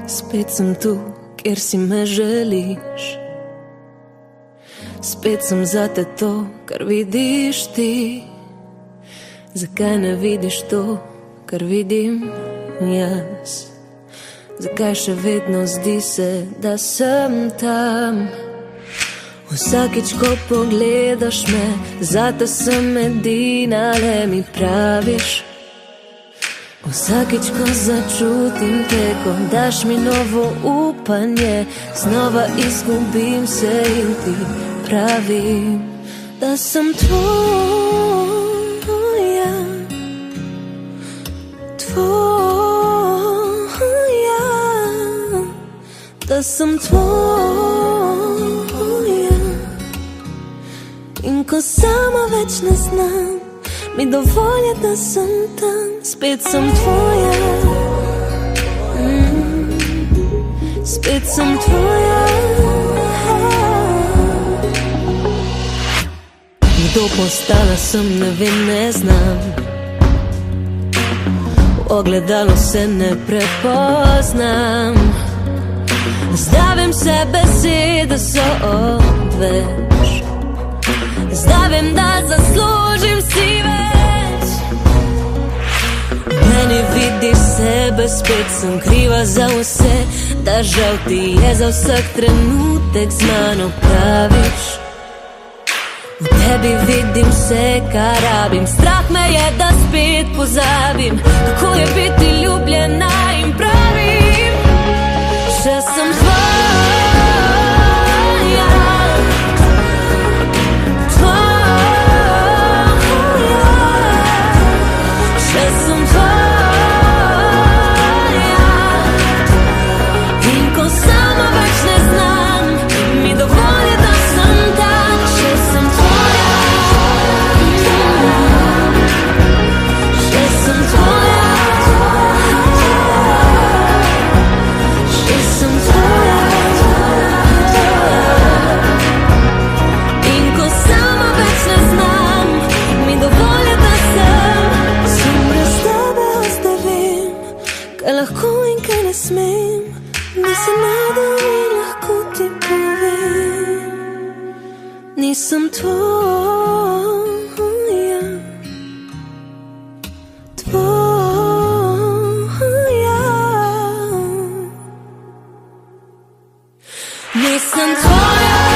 Spet sem tu, kjer si me želiš. Spet sem zate to, kar vidiš ti. Zakaj ne vidiš to, kar vidim jaz? Zakaj še vedno zdi se, da sem tam? Vsakič, ko pogledaš me, zate sem edina, le mi praviš. Vsakič, ko začutim te, ko daš mi novo upanje, znova izgubim se in ti pravim, da sem tvoja, da sem tvoja. In ko sama več ne znam, mi dovolj je, da sem tam. Spet sem tvoja, spet sem tvoja. Kdo postala sem, ne vem, ne znam. V ogledalu se ne prepoznam. Zdavim se, besede so odveč. Zdavim, da zaslužim si več. Meni vidiš sebe, spet sem kriva za vse, da žal ti je za vsak trenutek z mano praviš. V tebi vidim vse, kar rabim. Strah me je, da spet pozabim, kako je biti ljubljena in pravim, še sem tvoja, tvoja, še sem tvoja. In ko sama več ne znam, mi dovolj je, da sem tam. Še sem tvoja, še sem tvoja, še sem tvoja. In ko sama več ne znam, mi dovolj je, da sem brez tebe ostavim, kaj lahko in kaj ne smem, da se najdem in lahko ti povem, nisem tvoja, tvoja. Nisem tvoja.